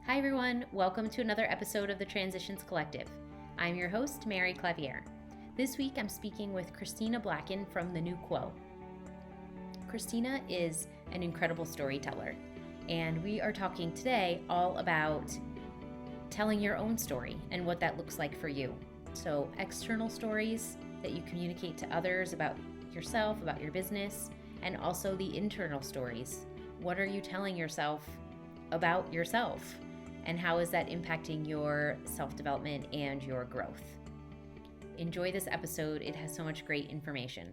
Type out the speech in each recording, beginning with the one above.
Hi everyone, welcome to another episode of the Transitions Collective. I'm your host, Mary Clavier. This week I'm speaking with Christina Blacken from The New Quo. Christina is an incredible storyteller, and we are talking today all about telling your own story and what that looks like for you. So external stories that you communicate to others about yourself, about your business, and also the internal stories. What are you telling yourself about yourself? And how is that impacting your self-development and your growth? Enjoy this episode. It has so much great information.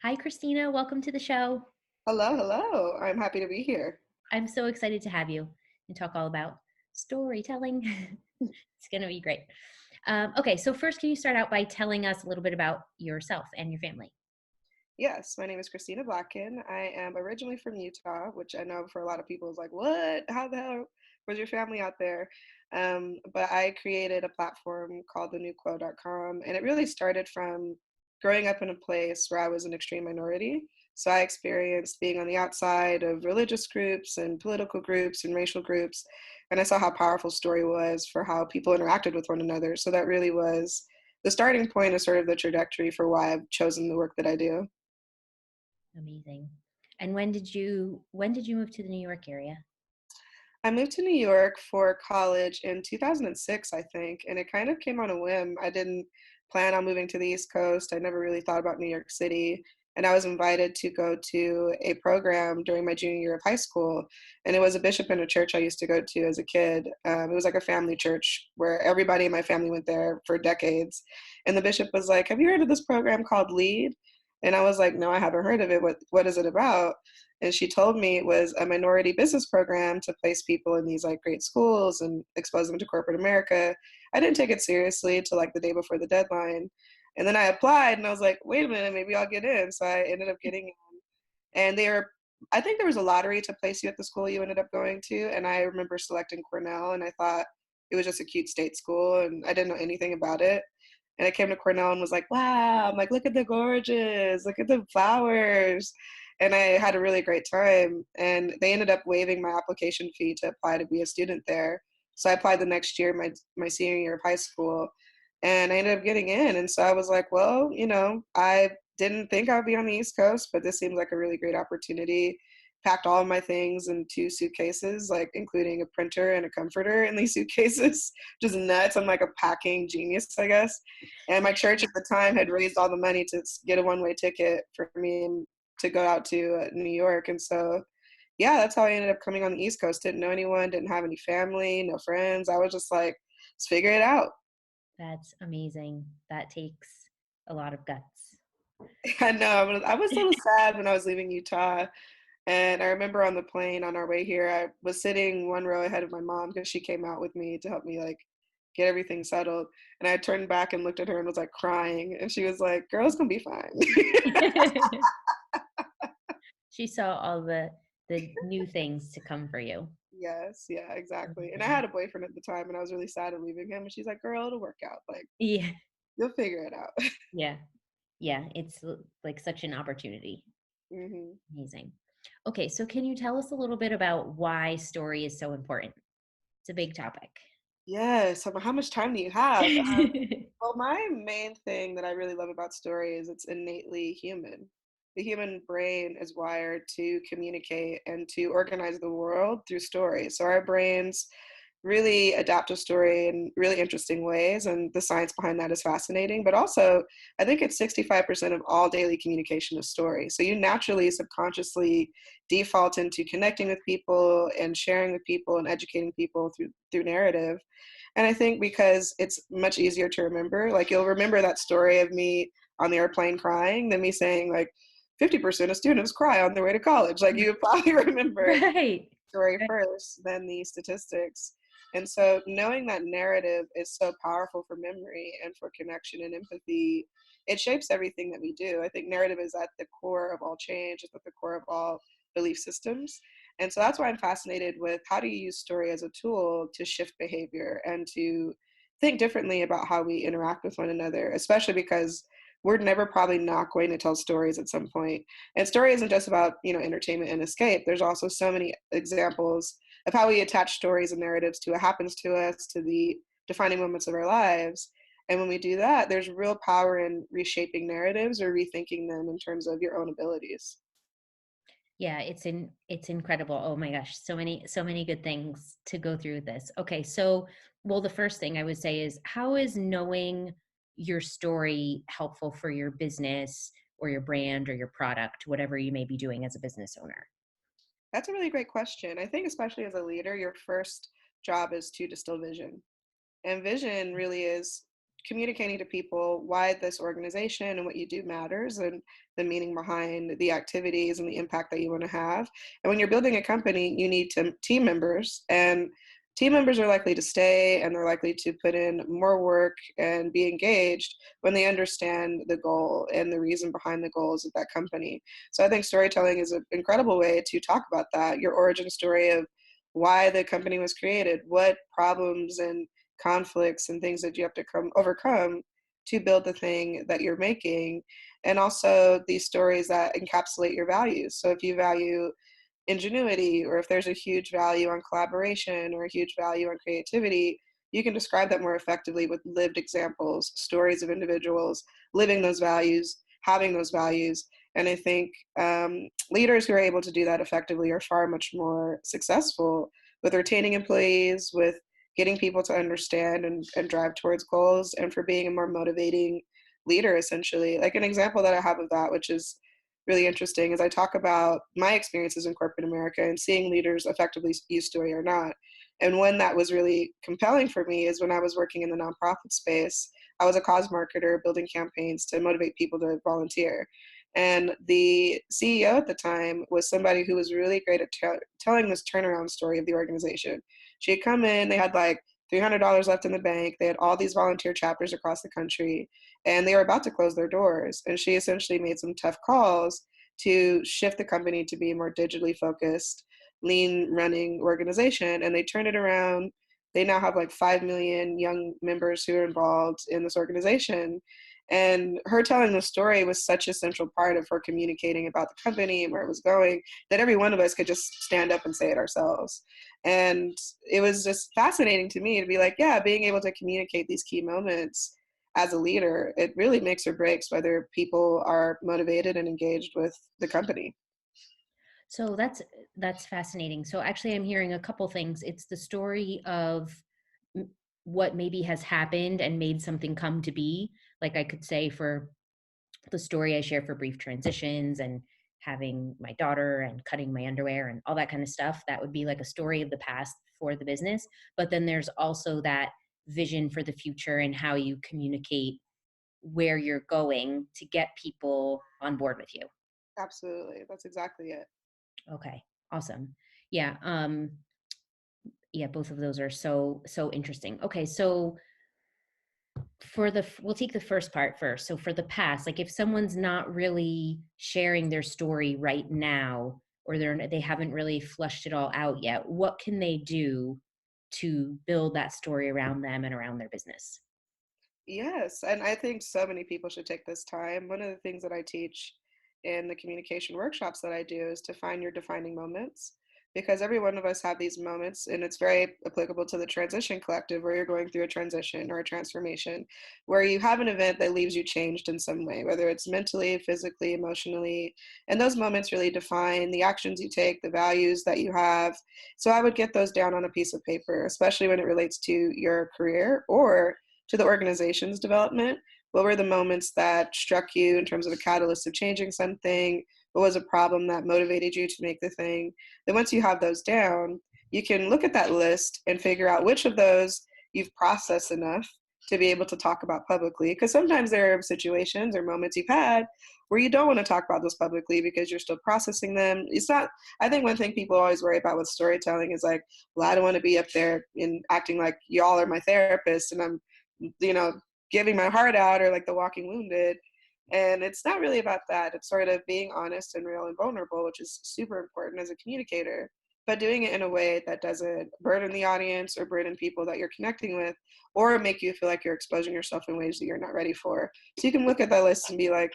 Hi, Christina. Welcome to the show. Hello. I'm happy to be here. I'm so excited to have you and talk all about storytelling. It's going to be great. Okay, so first, can you start out by telling us a little bit about yourself and your family? Yes, my name is Christina Blacken. I am originally from Utah, which I know for a lot of people is like, what? How the hell was your family out there? But I created a platform called thenewquo.com, and it really started from growing up in a place where I was an extreme minority. So I experienced being on the outside of religious groups and political groups and racial groups, and I saw how powerful story was for how people interacted with one another. So that really was the starting point of sort of the trajectory for why I've chosen the work that I do. Amazing. And when did you move to the New York area? I moved to New York for college in 2006, I think, and it kind of came on a whim. I didn't plan on moving to the East Coast. I never really thought about New York City. And I was invited to go to a program during my junior year of high school. And it was a bishop in a church I used to go to as a kid. It was like a family church where everybody in my family went there for decades. And the bishop was like, "Have you heard of this program called LEAD?" And I was like, "No, I haven't heard of it. What is it about?" And she told me it was a minority business program to place people in these like great schools and expose them to corporate America. I didn't take it seriously till like the day before the deadline. And then I applied and I was like, wait a minute, maybe I'll get in. So I ended up getting in. And I think there was a lottery to place you at the school you ended up going to. And I remember selecting Cornell, and I thought it was just a cute state school and I didn't know anything about it. And I came to Cornell and was like, wow, I'm like, look at the gorges, look at the flowers. And I had a really great time. And they ended up waiving my application fee to apply to be a student there. So I applied the next year, my senior year of high school, and I ended up getting in. And so I was like, well, I didn't think I would be on the East Coast, but this seems like a really great opportunity. Packed all of my things in 2 suitcases, like including a printer and a comforter in these suitcases. Just nuts. I'm like a packing genius, I guess. And my church at the time had raised all the money to get a one-way ticket for me to go out to New York. And so, yeah, that's how I ended up coming on the East Coast. Didn't know anyone, didn't have any family, no friends. I was just like, let's figure it out. That's amazing. That takes a lot of guts. I know. I was a little sad when I was leaving Utah. And I remember on the plane on our way here, I was sitting one row ahead of my mom because she came out with me to help me like get everything settled. And I turned back and looked at her and was like crying. And she was like, "Girl, it's gonna be fine." She saw all the new things to come for you. Yes, yeah, exactly. And I Amazing. had a boyfriend at the time, and I was really sad at leaving him. And she's like, "Girl, it'll work out. Like, Yeah. you'll figure it out." Yeah. Yeah. It's like such an opportunity. hmm Amazing. Okay. So can you tell us a little bit about why story is so important? It's a big topic. Yes. How much time do you have? Well, my main thing that I really love about story is it's innately human. The human brain is wired to communicate and to organize the world through story. So our brains really adapt to story in really interesting ways, and the science behind that is fascinating. But also, I think it's 65% of all daily communication is story. So you naturally, subconsciously default into connecting with people and sharing with people and educating people through narrative. And I think because it's much easier to remember, like you'll remember that story of me on the airplane crying than me saying like 50% of students cry on their way to college. Like you probably remember Right. story Right. first than the statistics. And so knowing that narrative is so powerful for memory and for connection and empathy, it shapes everything that we do. I think narrative is at the core of all change, it's at the core of all belief systems. And so that's why I'm fascinated with how do you use story as a tool to shift behavior and to think differently about how we interact with one another, especially because we're never probably not going to tell stories at some point. And story isn't just about, entertainment and escape. There's also so many examples of how we attach stories and narratives to what happens to us, to the defining moments of our lives. And when we do that, there's real power in reshaping narratives or rethinking them in terms of your own abilities. Yeah, it's incredible. Oh my gosh, so many good things to go through this. Okay, so well, the first thing I would say is, how is knowing your story helpful for your business or your brand or your product, whatever you may be doing as a business owner? That's a really great question. I think, especially as a leader, your first job is to distill vision. And vision really is communicating to people why this organization and what you do matters, and the meaning behind the activities and the impact that you want to have. And when you're building a company, you need team members, and team members are likely to stay and they're likely to put in more work and be engaged when they understand the goal and the reason behind the goals of that company. So I think storytelling is an incredible way to talk about that, your origin story of why the company was created, what problems and conflicts and things that you have to overcome to build the thing that you're making, and also these stories that encapsulate your values. So if you value ingenuity, or if there's a huge value on collaboration or a huge value on creativity, you can describe that more effectively with lived examples, stories of individuals living those values, having those values. And I think leaders who are able to do that effectively are far much more successful with retaining employees, with getting people to understand and drive towards goals, and for being a more motivating leader, essentially. Like an example that I have of that, which is really interesting, is I talk about my experiences in corporate America and seeing leaders effectively use story or not. And one that was really compelling for me is when I was working in the nonprofit space. I was a cause marketer building campaigns to motivate people to volunteer. And the CEO at the time was somebody who was really great at telling this turnaround story of the organization. She had come in, they had like $300 left in the bank. They had all these volunteer chapters across the country, and they were about to close their doors. And she essentially made some tough calls to shift the company to be a more digitally focused, lean running organization. And they turned it around. They now have like 5 million young members who are involved in this organization. And her telling the story was such a central part of her communicating about the company and where it was going, that every one of us could just stand up and say it ourselves. And it was just fascinating to me to be like, yeah, being able to communicate these key moments as a leader, it really makes or breaks whether people are motivated and engaged with the company. So that's fascinating. So actually, I'm hearing a couple things. It's the story of m- what maybe has happened and made something come to be. Like I could say for the story I share for brief transitions and having my daughter and cutting my underwear and all that kind of stuff, that would be like a story of the past for the business. But then there's also that vision for the future and how you communicate where you're going to get people on board with you. Absolutely. That's exactly it. Okay, awesome. Yeah, yeah, both of those are so interesting. Okay, so we'll take the first part first. So for the past, like if someone's not really sharing their story right now, or they haven't really flushed it all out yet, what can they do to build that story around them and around their business? Yes, and I think so many people should take this time. One of the things that I teach in the communication workshops that I do is to find your defining moments, because every one of us have these moments, and it's very applicable to the transition collective, where you're going through a transition or a transformation, where you have an event that leaves you changed in some way, whether it's mentally, physically, emotionally, and those moments really define the actions you take, the values that you have. So I would get those down on a piece of paper, especially when it relates to your career or to the organization's development. What were the moments that struck you in terms of a catalyst of changing something? What was a problem that motivated you to make the thing? Then once you have those down, you can look at that list and figure out which of those you've processed enough to be able to talk about publicly. Because sometimes there are situations or moments you've had where you don't want to talk about those publicly because you're still processing them. It's not, I think one thing people always worry about with storytelling is like, well, I don't want to be up there and acting like y'all are my therapist and I'm, you know, giving my heart out, or like the walking wounded. And it's not really about that. It's sort of being honest and real and vulnerable, which is super important as a communicator. but doing it in a way that doesn't burden the audience or burden people that you're connecting with, or make you feel like you're exposing yourself in ways that you're not ready for. So you can look at that list and be like,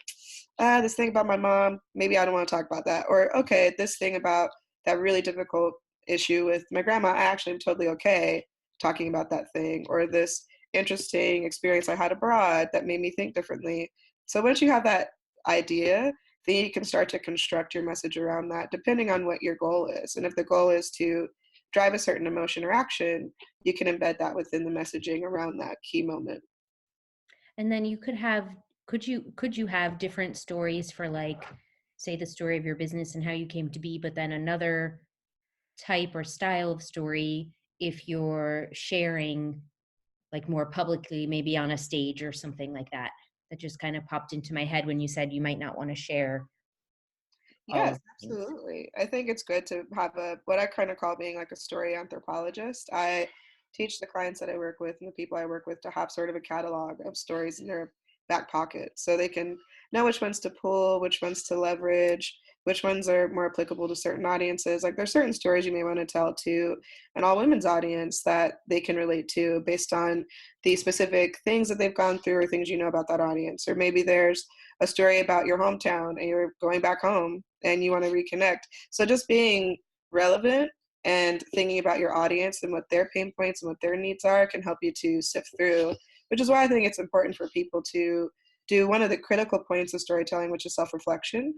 this thing about my mom, maybe I don't want to talk about that. Or, okay, this thing about that really difficult issue with my grandma, I actually am totally okay talking about that thing. Or this interesting experience I had abroad that made me think differently. So once you have that idea, then you can start to construct your message around that depending on what your goal is. And if the goal is to drive a certain emotion or action, you can embed that within the messaging around that key moment. And then you could have, could you have different stories for, like, say the story of your business and how you came to be, but then another type or style of story if you're sharing like more publicly, maybe on a stage or something like that. That just kind of popped into my head when you said you might not want to share all Yes, of the things. absolutely. I think it's good to have a what I kind of call being like a story anthropologist. I teach the clients that I work with and the people I work with to have sort of a catalog of stories in their back pocket so they can know which ones to pull, which ones to leverage, which ones are more applicable to certain audiences. Like there's certain stories you may want to tell to an all women's audience that they can relate to based on the specific things that they've gone through or things you know about that audience. Or maybe there's a story about your hometown and you're going back home and you want to reconnect. So just being relevant and thinking about your audience and what their pain points and what their needs are can help you to sift through, which is why I think it's important for people to do one of the critical points of storytelling, which is self-reflection.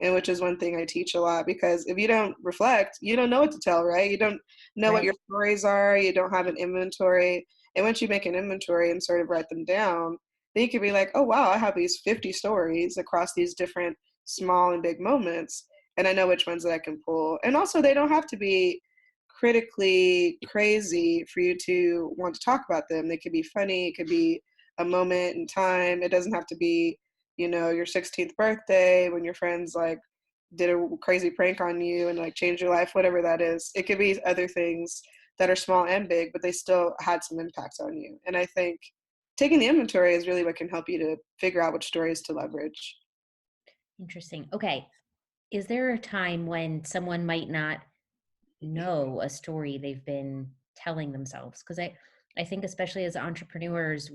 And which is one thing I teach a lot, because if you don't reflect, you don't know what to tell, right? You don't know what Right. your stories are, you don't have an inventory. And once you make an inventory and sort of write them down, then you could be like, oh wow, I have these 50 stories across these different small and big moments, and I know which ones that I can pull. And also, they don't have to be critically crazy for you to want to talk about them. They could be funny, it could be a moment in time. It doesn't have to be, your 16th birthday when your friends like did a crazy prank on you and like changed your life, whatever that is. It could be other things that are small and big, but they still had some impact on you. And I think taking the inventory is really what can help you to figure out which stories to leverage. Interesting. Okay. Is there a time when someone might not know a story they've been telling themselves? Because I think especially as entrepreneurs,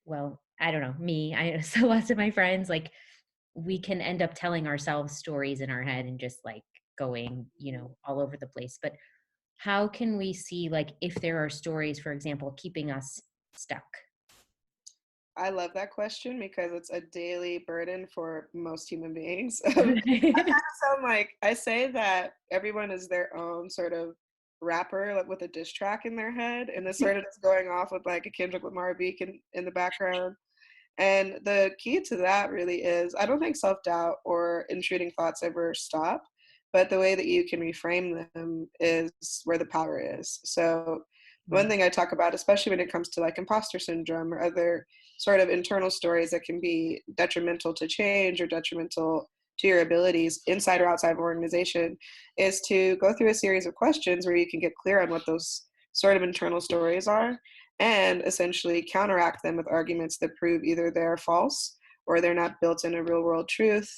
well, I don't know, me, I so lots of my friends, like, we can end up telling ourselves stories in our head and just like going, all over the place. But how can we see, like, if there are stories, for example, keeping us stuck? I love that question because it's a daily burden for most human beings. So I'm like, I say that everyone is their own sort of rapper, like with a diss track in their head, and this sort of is going off with like a Kendrick Lamar beat in the background. And the key to that really is I don't think self doubt or intruding thoughts ever stop, but the way that you can reframe them is where the power is. So, one Right. thing I talk about, especially when it comes to like imposter syndrome or other sort of internal stories that can be detrimental to change or detrimental to your abilities inside or outside of an organization, is to go through a series of questions where you can get clear on what those sort of internal stories are and essentially counteract them with arguments that prove either they're false or they're not built in a real world truth,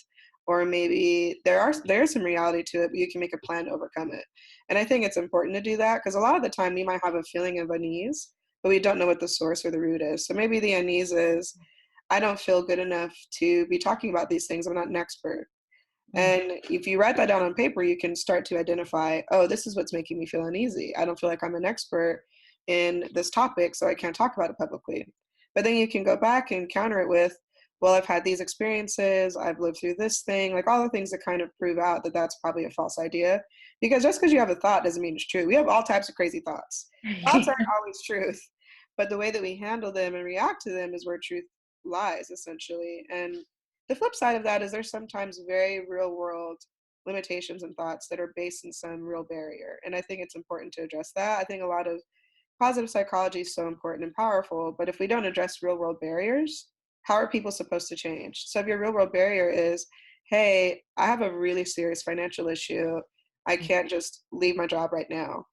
or maybe there's some reality to it, but you can make a plan to overcome it. And I think it's important to do that because a lot of the time we might have a feeling of unease, but we don't know what the source or the root is. So maybe the unease is I don't feel good enough to be talking about these things. I'm not an expert. Mm. And if you write that down on paper, you can start to identify, oh, this is what's making me feel uneasy. I don't feel like I'm an expert in this topic, so I can't talk about it publicly. But then you can go back and counter it with, well, I've had these experiences, I've lived through this thing, like all the things that kind of prove out that that's probably a false idea. Because just because you have a thought doesn't mean it's true. We have all types of crazy thoughts. Thoughts aren't always truth, but the way that we handle them and react to them is where truth lies, essentially. And the flip side of that is there's sometimes very real world limitations and thoughts that are based in some real barrier. And I think it's important to address that. I think a lot of positive psychology is so important and powerful, but if we don't address real world barriers, how are people supposed to change? So if your real world barrier is, hey, I have a really serious financial issue, I can't just leave my job right now.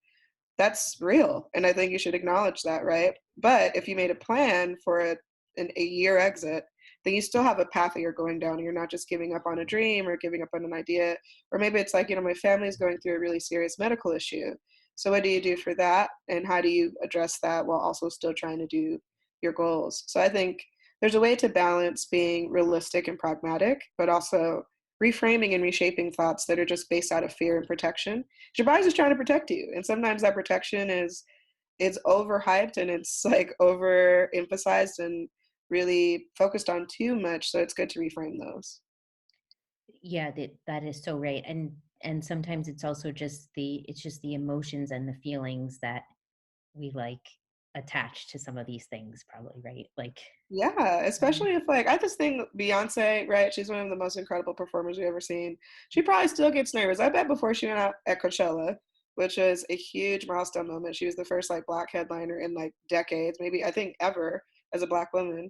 That's real. And I think you should acknowledge that, right? But if you made a plan for a year exit, then you still have a path that you're going down and you're not just giving up on a dream or giving up on an idea. Or maybe it's like, my family is going through a really serious medical issue. So what do you do for that? And how do you address that while also still trying to do your goals? So I think there's a way to balance being realistic and pragmatic, but also reframing and reshaping thoughts that are just based out of fear and protection. Your body's just trying to protect you. And sometimes that protection is it's overhyped and it's like overemphasized and really focused on too much. So it's good to reframe those. Yeah, that is so right. And sometimes it's also just the emotions and the feelings that we like attach to some of these things, probably, right? Like, Yeah, especially if like I just think Beyonce, right? She's one of the most incredible performers we've ever seen. She probably still gets nervous. I bet before she went out at Coachella, which was a huge milestone moment. She was the first like black headliner in like decades, maybe I think ever as a black woman.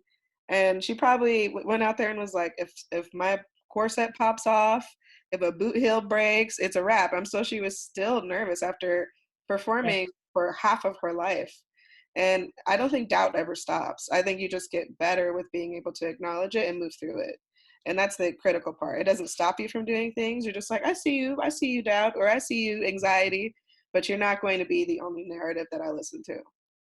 And she probably went out there and was like, if my corset pops off, if a boot heel breaks, it's a wrap. I'm so she was still nervous after yeah, performing for half of her life. And I don't think doubt ever stops. I think you just get better with being able to acknowledge it and move through it. And that's the critical part. It doesn't stop you from doing things. You're just like, I see you, doubt, or I see you, anxiety, but you're not going to be the only narrative that I listen to.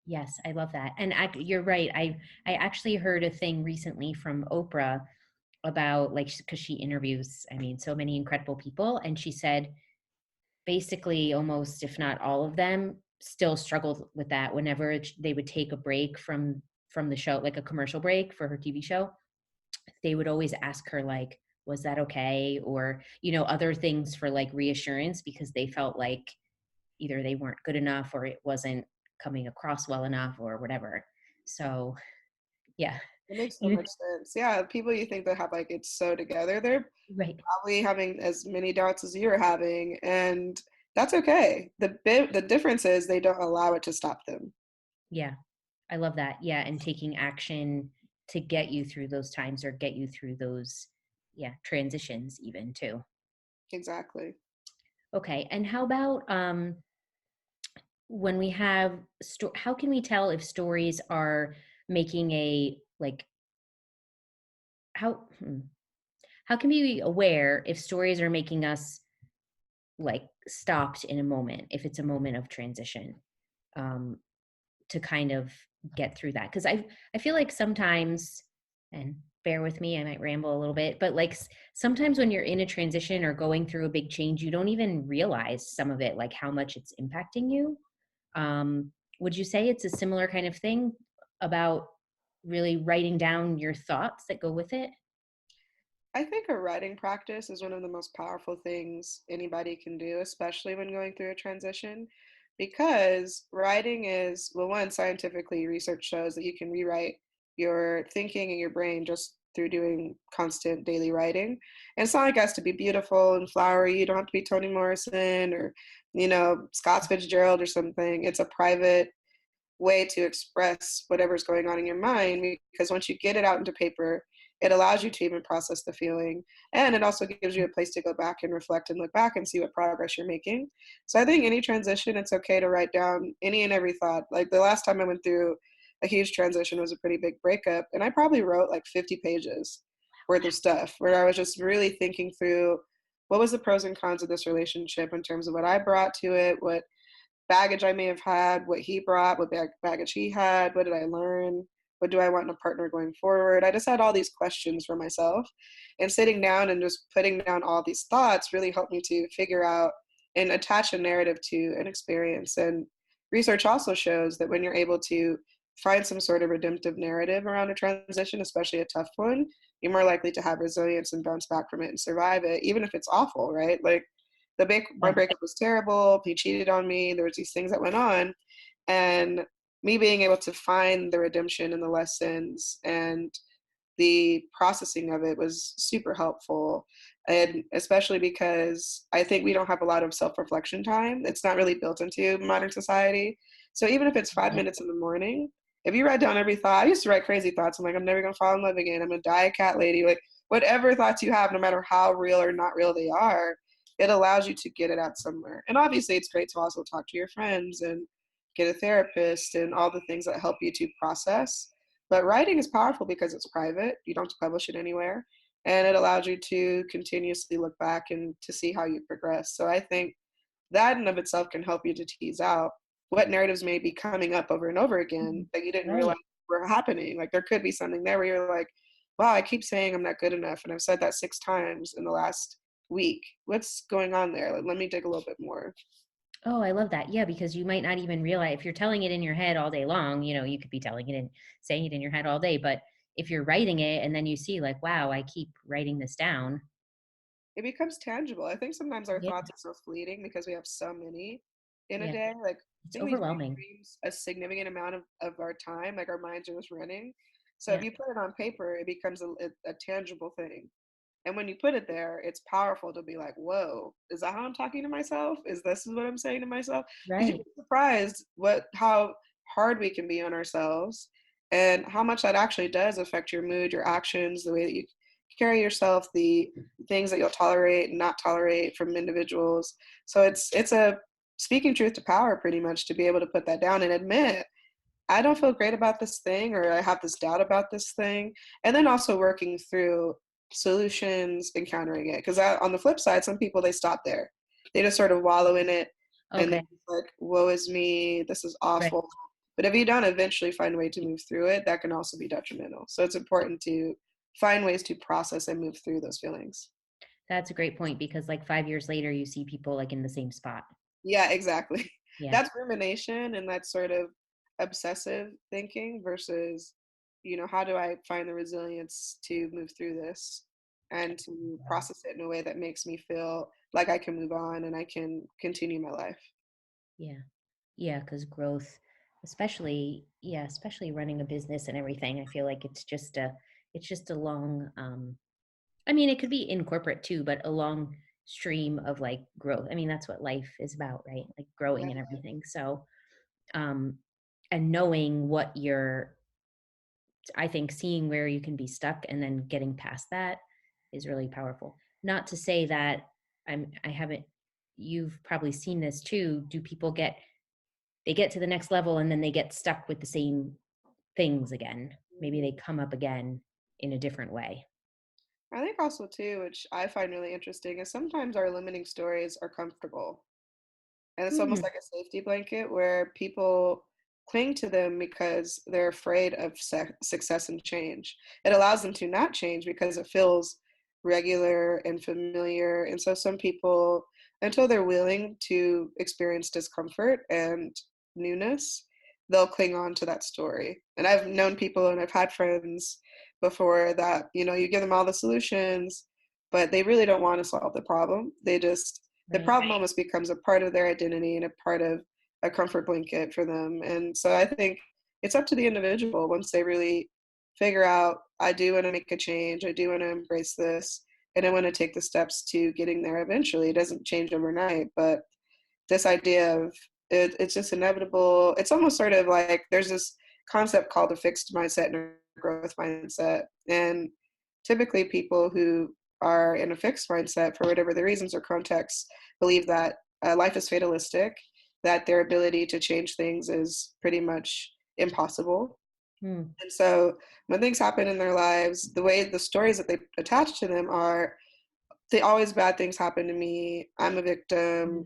yes, I love that. And you're right. I actually heard a thing recently from Oprah about, like, because she interviews, I mean, so many incredible people, and she said basically almost, if not all of them, still struggled with that whenever they would take a break from the show, like a commercial break for her TV show. They would always ask her, like, was that okay, or other things for like reassurance, because they felt like either they weren't good enough or it wasn't coming across well enough or whatever. So yeah. It makes so You much sense. Yeah, people you think that have like it's so together, they're right. probably having as many doubts as you're having, and that's okay. The difference is they don't allow it to stop them. Yeah, I love that. Yeah, and taking action to get you through those times, or get you through those, yeah, transitions even too. Exactly. Okay, and how about when we have how can we tell if stories are making a, like, how how can we be aware if stories are making us, like, stopped in a moment, if it's a moment of transition, um to kind of get through that? Because I feel like sometimes, and bear with me, I might ramble a little bit, but like sometimes when you're in a transition or going through a big change, you don't even realize some of it, like how much it's impacting you. um would you say it's a similar kind of thing about really writing down your thoughts that go with it? I think a writing practice is one of the most powerful things anybody can do, especially when going through a transition, because writing is, well, one, scientifically, research shows that you can rewrite your thinking and your brain just through doing constant daily writing. And it's not like it has to be beautiful and flowery. You don't have to be Toni Morrison or, Scott Fitzgerald or something. It's a private way to express whatever's going on in your mind, because once you get it out into paper, it allows you to even process the feeling, and it also gives you a place to go back and reflect and look back and see what progress you're making. So I think any transition, it's okay to write down any and every thought. Like the last time I went through a huge transition was a pretty big breakup, and I probably wrote like 50 pages worth of stuff where I was just really thinking through what was the pros and cons of this relationship in terms of what I brought to it, what baggage I may have had, what he brought, what baggage he had, what did I learn, what do I want in a partner going forward. I just had all these questions for myself, and sitting down and just putting down all these thoughts really helped me to figure out and attach a narrative to an experience. And research also shows that when you're able to find some sort of redemptive narrative around a transition, especially a tough one, you're more likely to have resilience and bounce back from it and survive it, even if it's awful, right? Like my Yeah. breakup was terrible. He cheated on me. There was these things that went on, and me being able to find the redemption and the lessons and the processing of it was super helpful. And especially because I think we don't have a lot of self-reflection time. It's not really built into modern society. So even if it's 5 minutes in the morning, if you write down every thought, I used to write crazy thoughts. I'm like, I'm never gonna fall in love again. I'm gonna die a cat lady. Like whatever thoughts you have, no matter how real or not real they are, it allows you to get it out somewhere. And obviously it's great to also talk to your friends and get a therapist and all the things that help you to process. But writing is powerful because it's private. You don't have to publish it anywhere. And it allows you to continuously look back and to see how you progress. So I think that in of itself can help you to tease out what narratives may be coming up over and over again Mhm. that you didn't realize Right. were happening. Like there could be something there where you're like, wow, I keep saying I'm not good enough. And I've said that 6 times in the last week. What's going on there? Like, let me dig a little bit more. Oh, I love that. Yeah, because you might not even realize if you're telling it in your head all day long, you could be telling it and saying it in your head all day. But if you're writing it and then you see, like, wow, I keep writing this down. It becomes tangible. I think sometimes our Yeah. thoughts are so fleeting because we have so many in a Yeah. day. Like I It's think we overwhelming. daydream a significant amount of our time, like our minds are just running. So if Yeah. you put it on paper, it becomes a tangible thing. And when you put it there, it's powerful to be like, whoa, is that how I'm talking to myself? Is this is what I'm saying to myself? Because you'd Right. be surprised how hard we can be on ourselves and how much that actually does affect your mood, your actions, the way that you carry yourself, the things that you'll tolerate and not tolerate from individuals. So it's a speaking truth to power pretty much to be able to put that down and admit I don't feel great about this thing, or I have this doubt about this thing. And then also working through solutions, encountering it. Because on the flip side, some people, they stop there. They just sort of wallow in it and they're Okay. like, woe is me, this is Right. awful. But if you don't eventually find a way to move through it, that can also be detrimental. So it's important to find ways to process and move through those feelings. That's a great point because like 5 years later, you see people like in the same spot. Yeah, exactly. Yeah. That's rumination and that's sort of obsessive thinking versus, how do I find the resilience to move through this and to Yeah. process it in a way that makes me feel like I can move on and I can continue my life. Yeah. Yeah. Because growth, especially running a business and everything, I feel like it's just a long, I mean, it could be in corporate too, but a long stream of like growth. I mean, that's what life is about, right? Like growing and everything. So, um, and knowing what you're, I think seeing where you can be stuck and then getting past that is really powerful. Not to say that I haven't, you've probably seen this too. Do people they get to the next level and then they get stuck with the same things again? Maybe they come up again in a different way. I think also too, which I find really interesting, is sometimes our limiting stories are comfortable. And it's almost Hmm. like a safety blanket where people cling to them because they're afraid of success and change. It allows them to not change because it feels regular and familiar. And so some people, until they're willing to experience discomfort and newness, they'll cling on to that story. And I've known people and I've had friends before that, you give them all the solutions, but they really don't want to solve the problem. The Right. problem almost becomes a part of their identity and a part of a comfort blanket for them. And so I think it's up to the individual once they really figure out, I do want to make a change, I do want to embrace this, and I want to take the steps to getting there eventually. It doesn't change overnight, but this idea of it's just inevitable. It's almost sort of like there's this concept called a fixed mindset and a growth mindset. And typically people who are in a fixed mindset for whatever the reasons or contexts believe that life is fatalistic, that their ability to change things is pretty much impossible. Hmm. And so when things happen in their lives, the stories that they attach to them are always bad things happen to me. I'm a victim. Hmm.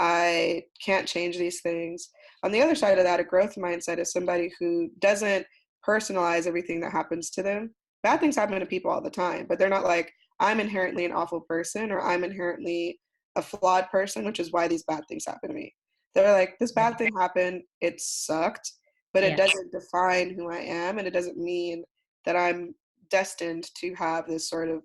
I can't change these things. On the other side of that, a growth mindset is somebody who doesn't personalize everything that happens to them. Bad things happen to people all the time, but they're not like, I'm inherently an awful person or I'm inherently a flawed person, which is why these bad things happen to me. They're like, this bad thing happened, it sucked, but it Yeah. doesn't define who I am and it doesn't mean that I'm destined to have this sort of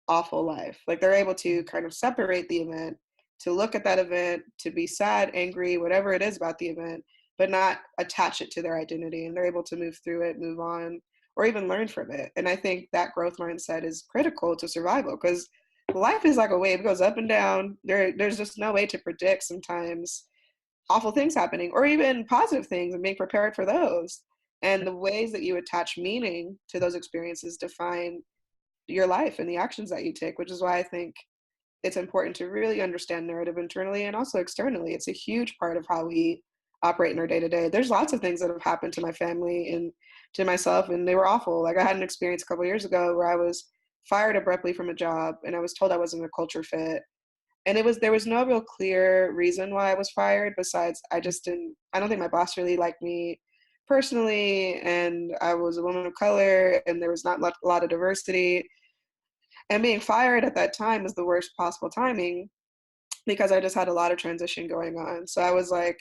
awful life. Like they're able to kind of separate the event, to look at that event, to be sad, angry, whatever it is about the event, but not attach it to their identity. And they're able to move through it, move on, or even learn from it. And I think that growth mindset is critical to survival because life is like a wave, it goes up and down. There's just no way to predict sometimes awful things happening or even positive things and being prepared for those. And the ways that you attach meaning to those experiences define your life and the actions that you take, which is why I think it's important to really understand narrative internally and also externally. It's a huge part of how we operate in our day to day. There's lots of things that have happened to my family and to myself, and they were awful. Like I had an experience a couple years ago where I was fired abruptly from a job, and I was told I wasn't a culture fit. And there was no real clear reason why I was fired besides I don't think my boss really liked me personally, and I was a woman of color, and there was not a lot of diversity. And being fired at that time was the worst possible timing because I just had a lot of transition going on. So I was like,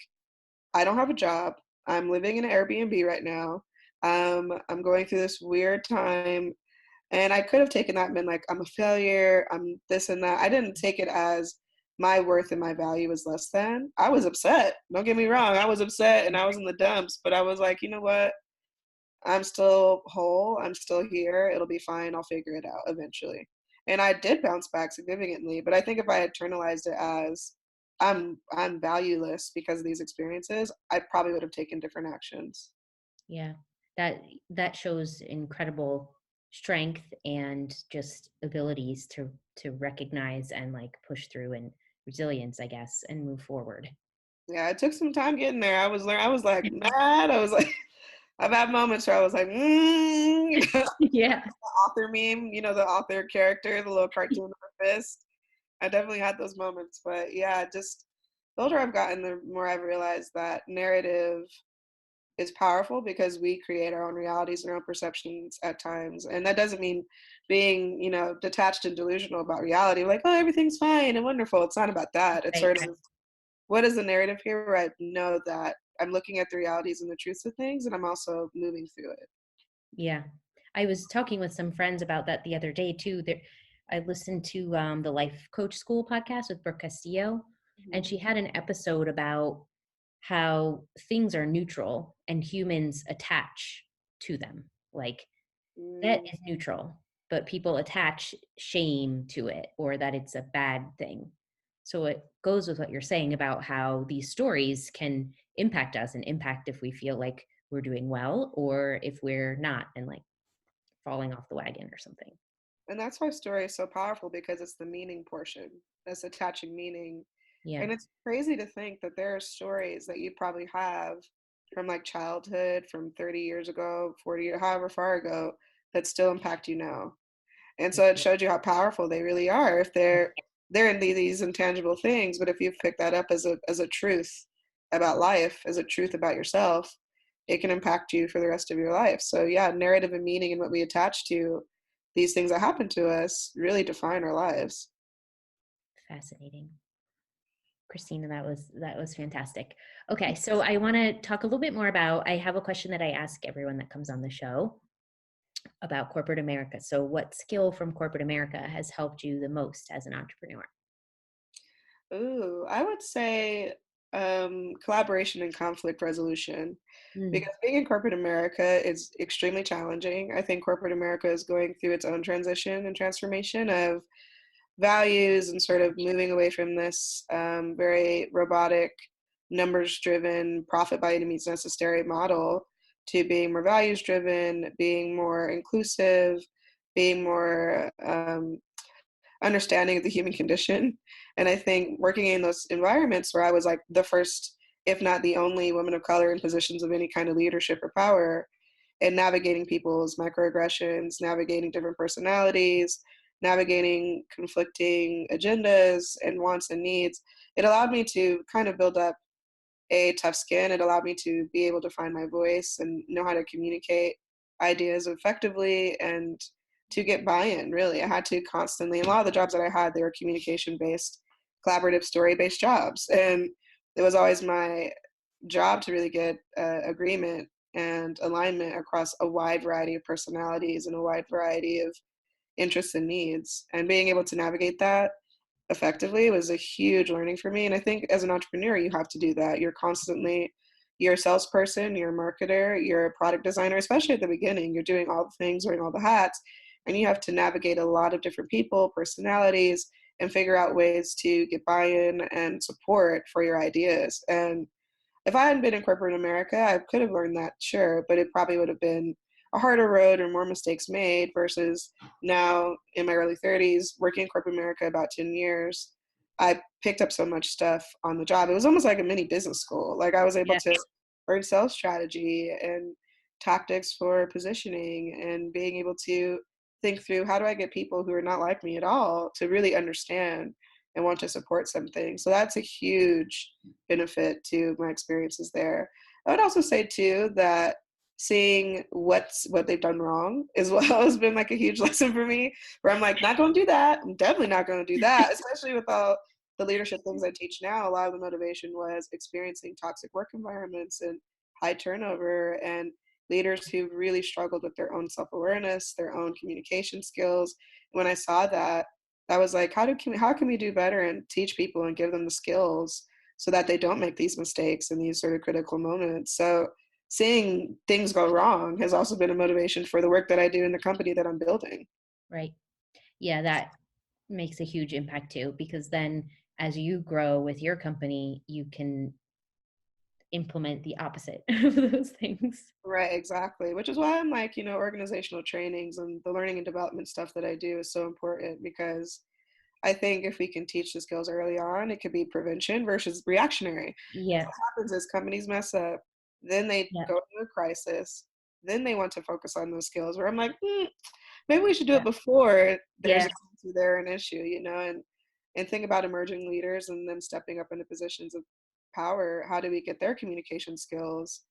I don't have a job. I'm living in an Airbnb right now. I'm going through this weird time. And I could have taken that and been like, I'm a failure, I'm this and that. I didn't take it as my worth and my value is less than. I was upset. Don't get me wrong. I was upset and I was in the dumps, but I was like, you know what? I'm still whole. I'm still here. It'll be fine. I'll figure it out eventually. And I did bounce back significantly, but I think if I had internalized it as I'm valueless because of these experiences, I probably would have taken different actions. Yeah. That that shows incredible strength and just abilities to recognize and like push through, and resilience, I guess, and move forward. Yeah, it took some time getting there. I was like mad. I was like, I've had moments where I was like, Yeah. the author meme, the author character, the little cartoon of a fist. I definitely had those moments, but yeah, just the older I've gotten, the more I've realized that narrative is powerful because we create our own realities and our own perceptions at times. And that doesn't mean being, detached and delusional about reality, like, oh, everything's fine and wonderful. It's not about that. It's Right. sort of what is the narrative here where I know that I'm looking at the realities and the truths of things and I'm also moving through it. Yeah. I was talking with some friends about that the other day too. There, I listened to the Life Coach School podcast with Brooke Castillo, and Mhm. she had an episode about how things are neutral and humans attach to them. Like that Mm, is neutral, but people attach shame to it or that it's a bad thing. So it goes with what you're saying about how these stories can impact us and impact if we feel like we're doing well or if we're not and like falling off the wagon or something. and that's why story is so powerful because it's the meaning portion. That's attaching meaning. Yeah. And it's crazy to think that there are stories that you probably have from like childhood, from 30 years ago, 40 years, however far ago, that still impact you now. And so it showed you how powerful they really are. If they're in these intangible things, but if you pick that up as a truth about life, as a truth about yourself, it can impact you for the rest of your life. So yeah, narrative and meaning and what we attach to these things that happen to us really define our lives. Fascinating. Christina, that was fantastic. Okay, so I want to talk a little bit more about, I have a question that I ask everyone that comes on the show about corporate America. So what skill from corporate America has helped you the most as an entrepreneur? Ooh, I would say collaboration and conflict resolution. Mm, Because being in corporate America is extremely challenging. I think corporate America is going through its own transition and transformation of values and sort of moving away from this very robotic, numbers driven, profit by any means necessary model to being more values driven, being more inclusive, being more understanding of the human condition. And I think working in those environments where I was like the first, if not the only woman of color in positions of any kind of leadership or power, and navigating people's microaggressions, navigating different personalities, navigating conflicting agendas and wants and needs, it allowed me to kind of build up a tough skin. It allowed me to be able to find my voice and know how to communicate ideas effectively and to get buy-in. Really, I had to constantly. A lot of the jobs that I had, they were communication-based, collaborative, story-based jobs, and it was always my job to really get agreement and alignment across a wide variety of personalities and a wide variety of interests and needs. And being able to navigate that effectively was a huge learning for me. And I think as an entrepreneur, you have to do that. You're a salesperson, you're a marketer, you're a product designer, especially at the beginning. You're doing all the things, wearing all the hats, and you have to navigate a lot of different people, personalities, and figure out ways to get buy in and support for your ideas. And if I hadn't been in corporate America, I could have learned that, sure, but it probably would have been a harder road or more mistakes made versus now in my early 30s, working in corporate America about 10 years. I picked up so much stuff on the job. It was almost like a mini business school. Like I was able Yeah. to learn sales strategy and tactics for positioning and being able to think through how do I get people who are not like me at all to really understand and want to support something. So that's a huge benefit to my experiences there. I would also say too that seeing what they've done wrong as well has been like a huge lesson for me, where I'm like, not gonna do that. I'm definitely not gonna do that, especially with all the leadership things I teach now. A lot of the motivation was experiencing toxic work environments and high turnover, and leaders who really struggled with their own self-awareness, their own communication skills. When I saw that, I was like, how can we do better and teach people and give them the skills so that they don't make these mistakes in these sort of critical moments. So seeing things go wrong has also been a motivation for the work that I do in the company that I'm building. Right. Yeah, that makes a huge impact too, because then as you grow with your company, you can implement the opposite of those things. Right, exactly. Which is why I'm like, organizational trainings and the learning and development stuff that I do is so important, because I think if we can teach the skills early on, it could be prevention versus reactionary. Yeah. What happens is companies mess up, then they Yeah. go into a crisis, then they want to focus on those skills. Where I'm like, maybe we should do Yeah. it before there's Yeah. an issue, and think about emerging leaders and them stepping up into positions of power. How do we get their communication skills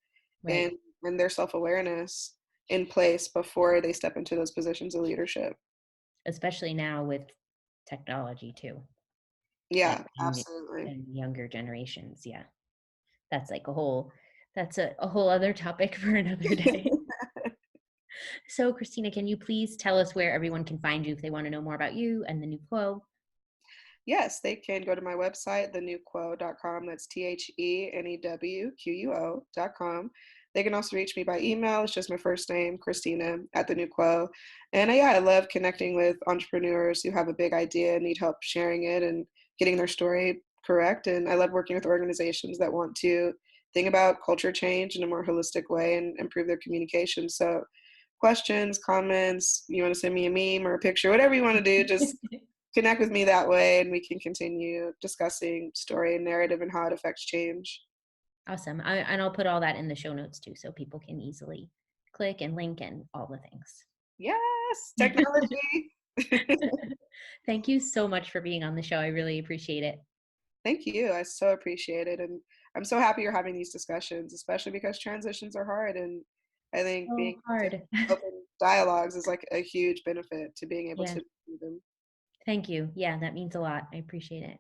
Right. and their self-awareness in place before they step into those positions of leadership? Especially now with technology too, like Yeah, in absolutely. younger generations. Yeah. That's like that's a whole other topic for another day. So Christina, can you please tell us where everyone can find you if they want to know more about you and the new quo? Yes, they can go to my website, thenewquo.com. That's THENEWQUO.com. They can also reach me by email. It's just my first name, Christina, at the New Quo. And yeah, I love connecting with entrepreneurs who have a big idea and need help sharing it and getting their story correct. And I love working with organizations that want to think about culture change in a more holistic way and improve their communication. So, questions, comments, you want to send me a meme or a picture, whatever you want to do, just connect with me that way and we can continue discussing story and narrative and how it affects change. Awesome. And I'll put all that in the show notes too, so people can easily click and link and all the Yes, things. technology. Thank you so much for being on the show. I really appreciate it. Thank you. I so appreciate it. And I'm so happy you're having these discussions, especially because transitions are hard. And I think So being hard. open dialogues is like a huge benefit to being able Yeah. to do them. Thank you. Yeah, that means a lot. I appreciate it.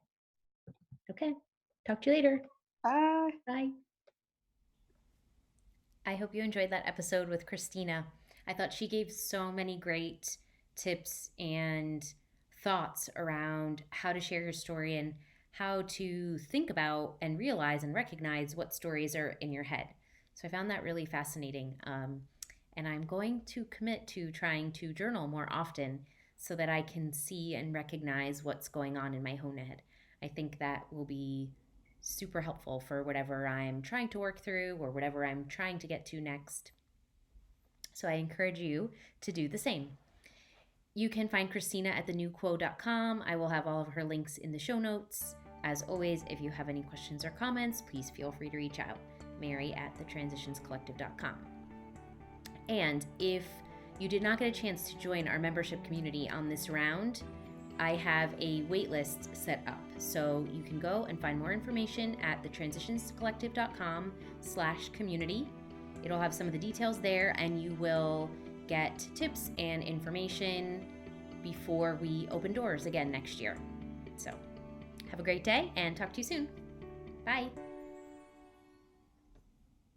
Okay. Talk to you later. Bye. Bye. I hope you enjoyed that episode with Christina. I thought she gave so many great tips and thoughts around how to share your story and how to think about and realize and recognize what stories are in your head. So I found that really fascinating. And I'm going to commit to trying to journal more often so that I can see and recognize what's going on in my own head. I think that will be super helpful for whatever I'm trying to work through or whatever I'm trying to get to next. So I encourage you to do the same. You can find Christina at thenewquo.com. I will have all of her links in the show notes. As always, if you have any questions or comments, please feel free to reach out. Mary at thetransitionscollective.com. And if you did not get a chance to join our membership community on this round, I have a waitlist set up. So you can go and find more information at thetransitionscollective.com/community. It'll have some of the details there, and you will get tips and information before we open doors again next year. So have a great day and talk to you soon. Bye.